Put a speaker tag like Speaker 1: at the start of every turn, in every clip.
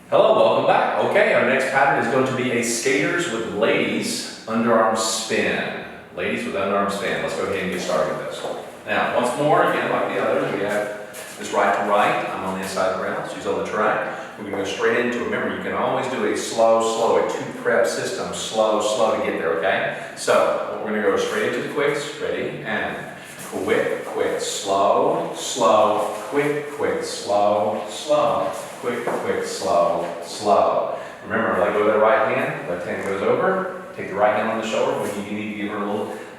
Speaker 1: Hello, welcome back. Okay, our next pattern is going to be a skaters with ladies underarm spin. Ladies with underarm spin. Let's go ahead and get started with this. Now, once more, again, like the others, we have this right to right. I'm on the inside of the ground. She's on the track. We're going to go straight into it. Remember, you can always do a slow, a two-prep system. Slow to get there, okay? So, we're going to go straight into the quicks. Ready? And quick, slow, quick, slow, quick, slow. Remember, let go of that right hand. Left hand goes over. Take the right hand on the shoulder when you need to give her a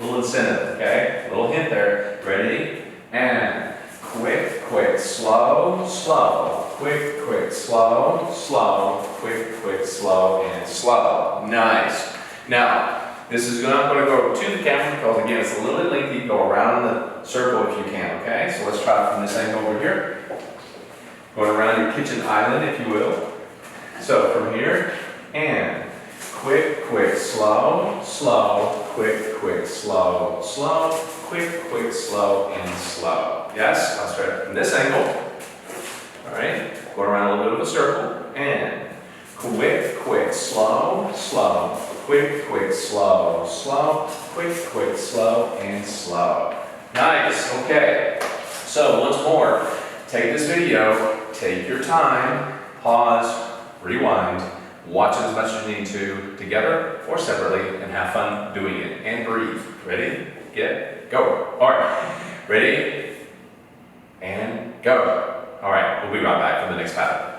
Speaker 1: little incentive, okay? A little hint there. Ready? And quick, slow, quick, slow, quick, slow, and slow. Nice. Now, this is not going to go to the camera because, again, it's a little bit lengthy. Go around the circle if you can, okay? So let's try it from this angle over here. Going around your kitchen island, if you will. So from here, and quick, slow, quick, slow, quick, slow, and slow. Yes? Let's try it from this angle. All right. Going around a little bit of a circle, and quick, slow, quick, slow, quick, slow, and slow. Nice. Okay. So once more, take this video, take your time, pause, rewind, watch it as much as you need to, together or separately, and have fun doing it. And breathe. Ready? Get, go. All right. Ready? And go. All right. We'll be right back for the next pattern.